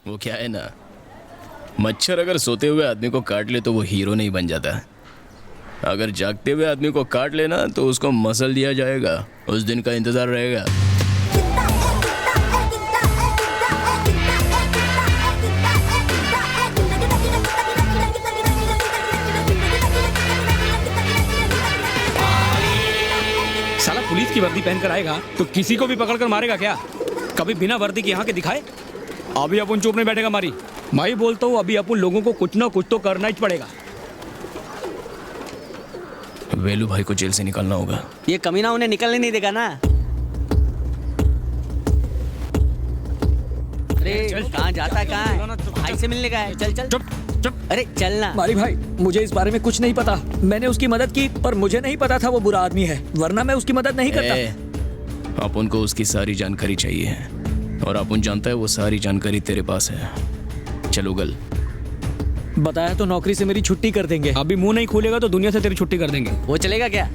वो क्या है ना, मच्छर अगर सोते हुए आदमी को काट ले तो वो हीरो नहीं बन जाता। अगर जागते हुए आदमी को काट लेना तो उसको मसल दिया जाएगा, उस दिन का इंतजार रहेगा। साला पुलिस की वर्दी पहनकर आएगा तो किसी को भी पकड़कर मारेगा क्या? कभी बिना वर्दी के यहाँ के दिखाए। अभी अपन चुप नहीं बैठेगा मारी। मैं बोलता हूँ अभी अपन लोगों को कुछ ना कुछ तो करना ही पड़ेगा। वेलू भाई को जेल से निकालना होगा। ये कमीना उन्हें निकलने नहीं देगा ना। अरे कहाँ जाता है, कहाँ है? भाई से मिलने का है। चल चल। चुप चुप। अरे चलना। मारी भाई, मुझे इस बारे में कुछ नहीं पता। मैंने उसकी मदद की पर मुझे नहीं पता था वो बुरा आदमी है, वरना मैं उसकी मदद नहीं करता। अपन को उसकी सारी जानकारी चाहिए और अपन जानता है वो सारी जानकारी तेरे पास है। चलो गल। बताया तो नौकरी से मेरी छुट्टी कर देंगे। अभी मुंह नहीं खोलेगा तो दुनिया से तेरी छुट्टी कर देंगे। वो चलेगा क्या?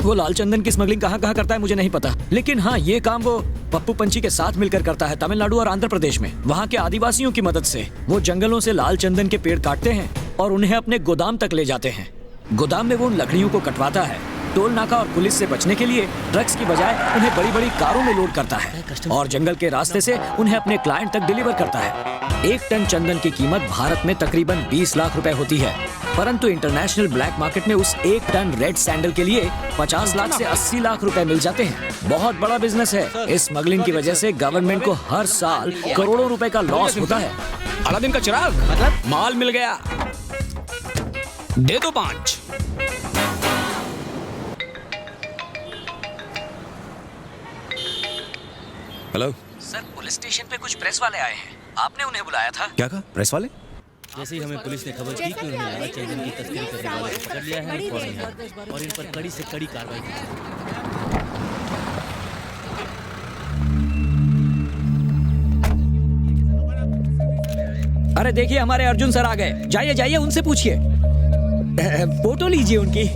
वो लाल चंदन की स्मगलिंग कहाँ कहाँ करता है मुझे नहीं पता, लेकिन हाँ ये काम वो पप्पू पंची के साथ मिलकर करता है तमिलनाडु और आंध्र प्रदेश में। वहाँ के आदिवासियों की मदद से वो जंगलों से लाल चंदन के पेड़ काटते हैं और उन्हें अपने गोदाम तक ले जाते हैं। गोदाम में वो उन लकड़ियों को कटवाता है। टोल नाका और पुलिस से बचने के लिए ट्रक्स की बजाय उन्हें बड़ी बड़ी कारों में लोड करता है और जंगल के रास्ते से उन्हें अपने क्लाइंट तक डिलीवर करता है। 1 टन चंदन की कीमत भारत में तकरीबन 20 लाख रुपए होती है, परंतु इंटरनेशनल ब्लैक मार्केट में उस 1 टन रेड सैंडल के लिए 50 लाख से 80 लाख रुपए मिल जाते हैं। बहुत बड़ा बिजनेस है। इस स्मगलिंग की वजह से गवर्नमेंट को हर साल करोड़ों रुपए का लॉस होता है। अलादीन का चिराग मतलब माल मिल गया। दे दो 5। हेलो सर, पुलिस स्टेशन पे कुछ प्रेस वाले आए हैं, आपने उन्हें बुलाया था। क्या कहा? प्रेस वाले? जैसे ही हमें पुलिस ने खबर की कि उन्होंने लाल चंदन की तस्करी करने वाले को पकड़ लिया है, हम फौरन यहाँ आए और इन पर कड़ी से कड़ी कार्रवाई की। अरे देखिए हमारे अर्जुन सर आ गए। जाइए जाइए उनसे पूछिए, फोटो लीजिए उनकी।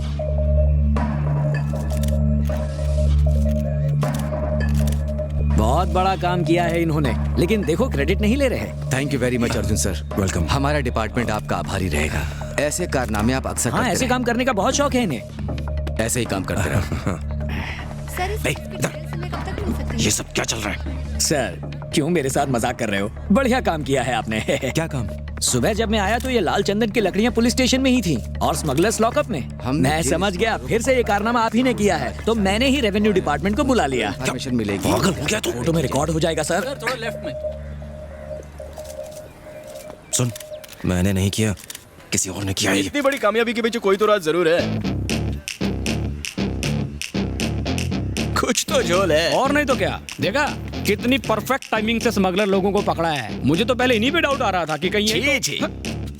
बहुत बड़ा काम किया है इन्होंने, लेकिन देखो क्रेडिट नहीं ले रहे। Thank you very much Arjun sir, welcome. हमारा डिपार्टमेंट आपका आभारी रहेगा। ऐसे कारनामे आप अक्सर हाँ, करते ऐसे रहें। काम करने का बहुत शौक है इन्हें। ऐसे ही काम करते रहो। सर, इस इधर। में कब तक मिल सकते हैं? ये सब क्या चल रहा है? सर क्यों मेरे साथ मजाक कर रहे हो? बढ़िया काम किया है आपने। क्या काम? सुबह जब मैं आया तो ये लाल चंदन की लकड़ियां पुलिस स्टेशन में ही थी और स्मगलर्स लॉकअप में। मैं समझ गया फिर से ये कारनामा आप ही ने किया है, तो मैंने ही रेवेन्यू डिपार्टमेंट को बुला लिया। परमिशन मिलेगी? पागल हो गया तो फोटो में रिकॉर्ड हो जाएगा सर। थोड़ा लेफ्ट में। सुन, मैंने नहीं किया, किसी और ने किया ये। इतनी बड़ी कामयाबी के पीछे कोई तो राज जरूर है। कुछ तो झोल है। और नहीं तो क्या, देखा कितनी परफेक्ट टाइमिंग से स्मगलर लोगों को पकड़ा है। मुझे तो पहले इन्हीं पे डाउट आ रहा था कि कहीं ये छी, छी।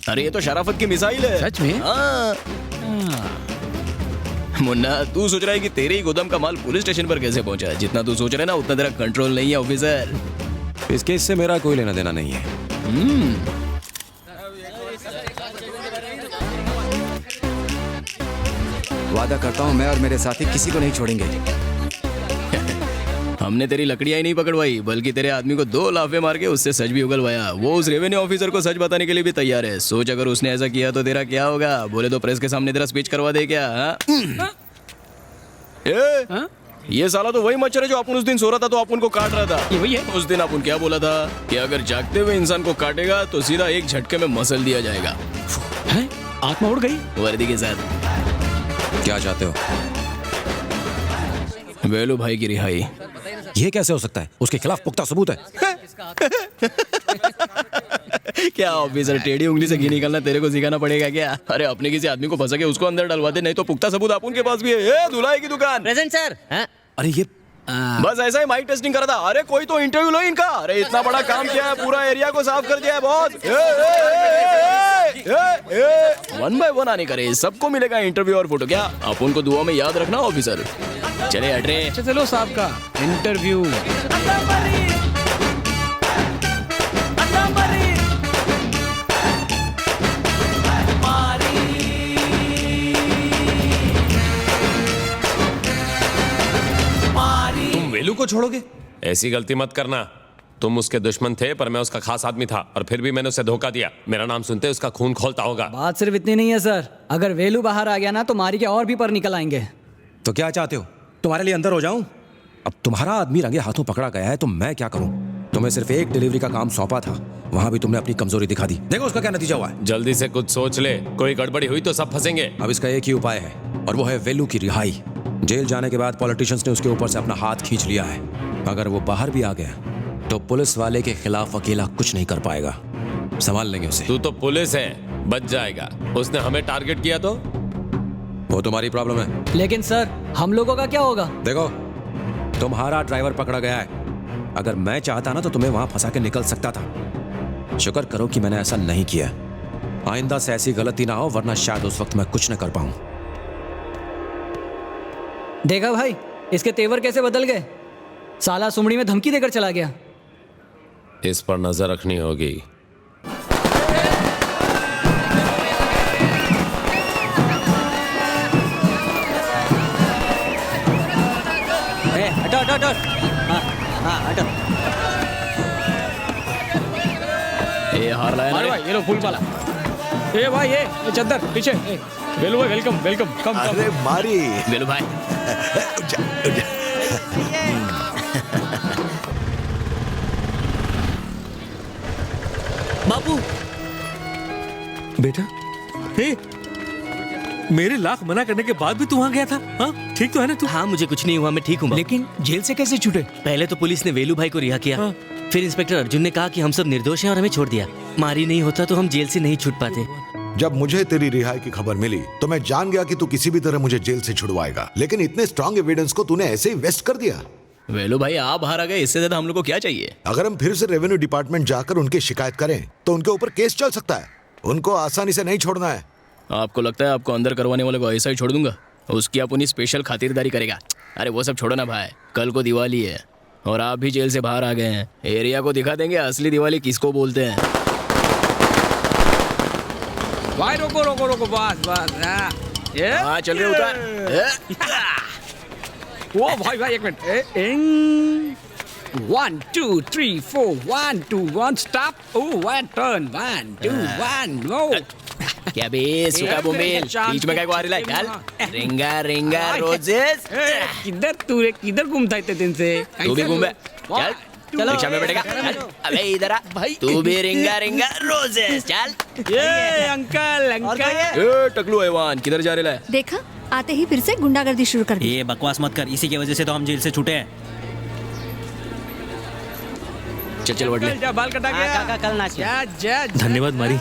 अरे ये तो शराफत की मिसाइल है। सच में? हाँ। मुन्ना, तू सोच रहा है कि तेरे ही गोदाम का माल पुलिस स्टेशन पर कैसे पहुंचा? जितना तू सोच रहा है ना उतना तेरा कंट्रोल नहीं है ऑफिसर। इस केस से मेरा कोई लेना देना नहीं है। वादा करता हूँ मैं और मेरे साथी किसी को नहीं छोड़ेंगे। हमने तेरी लकड़ियां ही नहीं पकड़वाई, बल्कि तेरे आदमी को 2 लाफे मार के उससे सच भी उगलवाया। वो उस रेवेन्यू ऑफिसर को सच बताने के लिए भी तैयार है। सोच अगर उसने ऐसा किया तो तेरा क्या होगा? बोले तो प्रेस के सामने तेरा स्पीच करवा दे क्या? हाँ? ये साला तो वही मच्छर है जो अपन उस दिन सो रहा था तो अपन को काट रहा था। ये वही है। उस दिन अपन क्या बोला था कि अगर जागते हुए इंसान को काटेगा तो सीधा एक झटके में मसल दिया जाएगा। हैं? आत्मा उड़ गई। वर्दी के साथ। क्या चाहते हो? वेलू भाई की रिहाई। ये कैसे हो सकता है? उसके खिलाफ पुख्ता सबूत है। क्या ऑफिसर, टेढ़ी उंगली से घी निकालना तेरे को सिखाना पड़ेगा क्या? अरे अपने किसी आदमी को फंसा के उसको अंदर डलवा दे, नहीं तो पुख्ता सबूत अपन के पास भी है। ए, धुलाई की दुकान। Present sir. अरे ये बस ऐसा ही माइक टेस्टिंग करा था। अरे कोई तो इंटरव्यू लो इनका। अरे इतना बड़ा काम किया है, पूरा एरिया को साफ कर दिया है बॉस। 1 by 1 आने करे, सबको मिलेगा इंटरव्यू और फोटो। क्या अपन को दुआ में याद रखना ऑफिसर। चले हट रे। चलो साहब का इंटरव्यू। तुम वेलू को छोड़ोगे? ऐसी गलती मत करना। तुम उसके दुश्मन थे पर मैं उसका खास आदमी था और फिर भी मैंने उसे धोखा दिया। मेरा नाम सुनते उसका खून खौलता होगा। बात सिर्फ इतनी नहीं है सर, अगर वेलू बाहर आ गया ना तो मारी के और भी पर निकल आएंगे। तो क्या चाहते हो, तुम्हारे लिए अंदर हो जाऊं? अब तुम्हारा आदमी रंगे हाथों पकड़ा गया है तो मैं क्या करूं? तुम्हें सिर्फ एक डिलीवरी का काम सौंपा था, वहां भी तुमने अपनी कमजोरी दिखा दी। देखो उसका क्या नतीजा हुआ है। जल्दी से कुछ सोच ले, कोई गड़बड़ी हुई तो सब फंसेंगे। अब इसका एक ही उपाय है और वो है वेलू की रिहाई। जेल जाने के बाद पॉलिटिशियंस ने उसके ऊपर से अपना हाथ खींच लिया है। अगर वो बाहर भी आ गया तो पुलिस वाले के खिलाफ अकेला कुछ नहीं कर पाएगा, संभाल लेंगे उसे। तू तो पुलिस है, बच जाएगा। उसने हमें टारगेट किया तो वो तुम्हारी प्रॉब्लम है। लेकिन सर हम लोगों का क्या होगा? देखो तुम्हारा ड्राइवर पकड़ा गया है, अगर मैं चाहता ना तो तुम्हें वहां फंसा के निकल सकता था। शुक्र करो कि मैंने ऐसा नहीं किया। आइंदा से ऐसी गलती ना हो, वरना शायद उस वक्त मैं कुछ न कर पाऊं। देखा भाई, इसके तेवर कैसे बदल गए। साला सुमड़ी में धमकी देकर चला गया। इस पर नजर रखनी होगी। हटो हटो हटो। हाँ हाँ हटो। ये हार लाया अरे ना भाई ये लो फूल वाला। ए भाई ये चद्दर पीछे। वेलू भाई वेलकम वेलकम, कम अरे मारी वेलू भाई। बाबू बेटा, हे, मेरे लाख मना करने के बाद भी तू वहां गया था? हाँ ठीक तो है ना तू? हाँ मुझे कुछ नहीं हुआ, मैं ठीक हूँ। लेकिन जेल से कैसे छूटे? पहले तो पुलिस ने वेलू भाई को रिहा किया। हाँ। फिर इंस्पेक्टर अर्जुन ने कहा कि हम सब निर्दोष हैं और हमें छोड़ दिया। मारी नहीं होता तो हम जेल से नहीं छूट पाते। जब मुझे तेरी रिहाई की खबर मिली तो मैं जान गया कि तू किसी भी तरह मुझे जेल से छुड़वाएगा, लेकिन इतने स्ट्रॉन्ग एविडेंस को तूने ऐसे ही वेस्ट कर दिया। वेलू भाई आप बाहर आ गए, इससे ज्यादा हम लोग को क्या चाहिए? अगर हम फिर से रेवेन्यू डिपार्टमेंट जाकर उनकी शिकायत करें तो उनके ऊपर केस चल सकता है। उनको आसानी से नहीं छोड़ना है। आपको लगता है आपको अंदर करवाने वाले को ऐसा ही छोड़ दूंगा? उसकी अपनी स्पेशल खातिरदारी करेगा। अरे वो सब छोड़ो ना भाई, कल को दिवाली है और आप भी जेल से बाहर आ गए हैं। एरिया को दिखा देंगे असली दिवाली किसको बोलते हैं। भाई रोको रोको रोको, बस बस। हाँ चल रहे उतार। ओ भाई भाई एक मिनट। 1 2 3 4 1 2 1 स्टॉप। ओ 1 टर्न 1 2 1 नो। क्या बे सुका बुमेल, बीच में क्या को आ रही है? चल रिंगा रिंगा रोजेस। किधर तू रे, किधर घूमता है इतने दिन से? तू भी घूम बे। चल चलो। रिक्शा में बैठेगा। चल अबे इधर आ भाई, तू भी रिंगा रिंगा रोजेस। चल ये अंकल अंकल। ए टकलू हैवान, किधर जा रहा है? देखा, आते ही फिर से गुंडागर्दी शुरू कर दी। ये बकवास मत कर, इसी की वजह से तो हम जेल से छूटे हैं। चल चल वट ले। जा बाल कटा हाँ, गया। काका कल नाच के। जा जा जा। धन्यवाद मारी,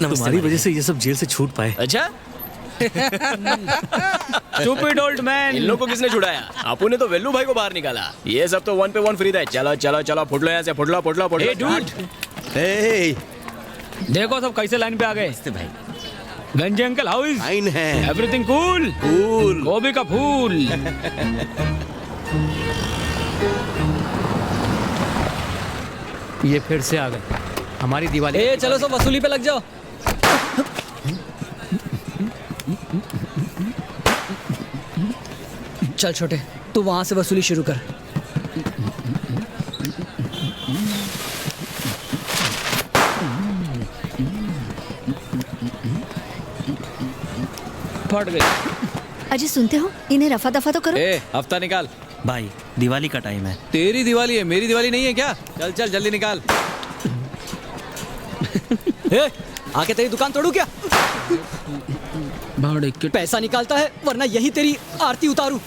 तुम्हारी वजह से ये सब जेल से छूट पाए। अच्छा Stupid old man। इन लोगों को किसने छुड़ाया? आपू ने तो वेल्लू भाई को बाहर निकाला। ये सब तो 1 पे 1 फ्री था। चलो चलो चलो फुट लो यहाँ से, फुट लो फुट लो फुट लो। Hey, dude। देखो सब कैसे लाइन पे आ गए भाई। गंजे अंकल हाउ इज? फाइन है। Everything cool? कूल। गोभी का फूल। ये फिर से आ गए हमारी दिवाली। ए चलो सब वसूली पे लग जाओ। चल छोटे, तू वहां से वसूली शुरू कर। फट गए। अजय सुनते हो, इन्हें रफा दफा तो करो। ए हफ्ता निकाल। भाई दिवाली का टाइम है। तेरी दिवाली है, मेरी दिवाली नहीं है क्या? चल चल जल्दी निकाल। ए, आके तेरी दुकान तोड़ू क्या? भाड़े के पैसा निकालता है वरना यही तेरी आरती उतारू।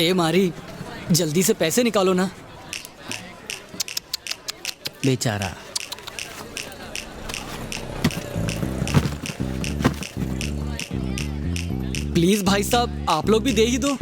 ए मारी, जल्दी से पैसे निकालो ना। बेचारा। प्लीज भाई साहब, आप लोग भी दे ही दो।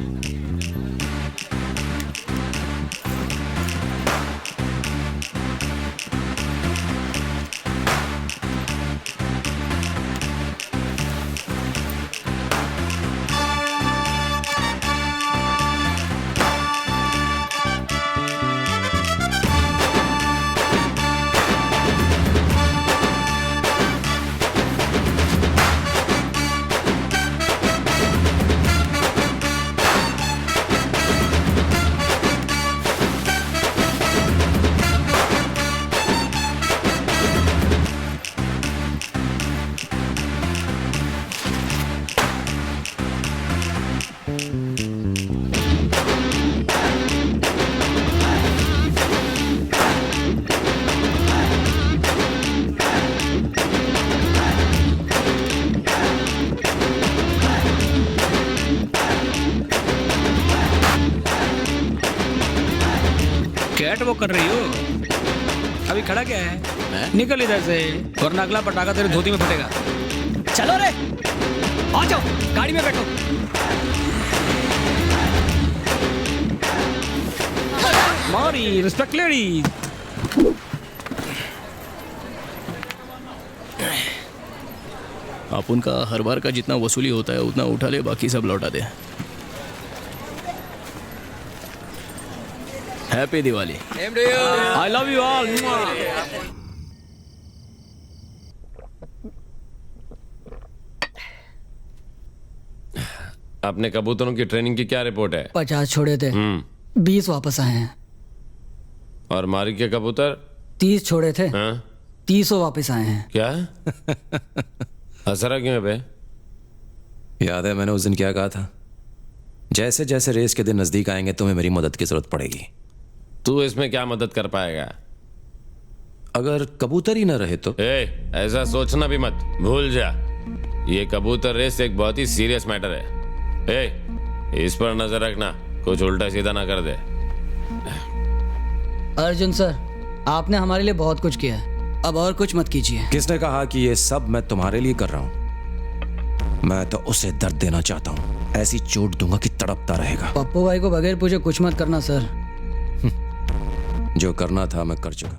कैट वॉक कर रही हो? अभी खड़ा क्या है? निकल इधर से, वरना अगला पटाखा तेरे धोती में फटेगा। चलो रे, आ जाओ, गाड़ी में बैठो। मारी रिस्पेक्ट लेडी। आप उनका हर बार का जितना वसूली होता है उतना उठा ले, बाकी सब लौटा दे। Happy Diwali. I love you all. अपने कबूतरों की ट्रेनिंग की क्या रिपोर्ट है? 50 छोड़े थे, 20 वापस आए हैं। और मारी के कबूतर? 30 छोड़े थे, हाँ? 30 वापस आए हैं। क्या? हंसरा क्यों है बे? याद है मैंने उस दिन क्या कहा था? जैसे जैसे रेस के दिन नजदीक आएंगे तुम्हें मेरी मदद की जरूरत पड़ेगी। तू इसमें क्या मदद कर पाएगा? अगर कबूतर ही न रहे तो? ऐसा सोचना भी मत, भूल जा। ये कबूतर रेस एक बहुत ही सीरियस मैटर है। इस पर नजर रखना, कुछ उल्टा सीधा ना कर दे। अर्जुन सर, आपने हमारे लिए बहुत कुछ किया है, अब और कुछ मत कीजिए। किसने कहा कि ये सब मैं तुम्हारे लिए कर रहा हूं? मैं तो उसे दर्द देना चाहता हूं, ऐसी चोट दूंगा कि तड़पता रहेगा। पप्पू भाई को बगैर पूछे कुछ मत करना सर। जो करना था मैं कर चुका।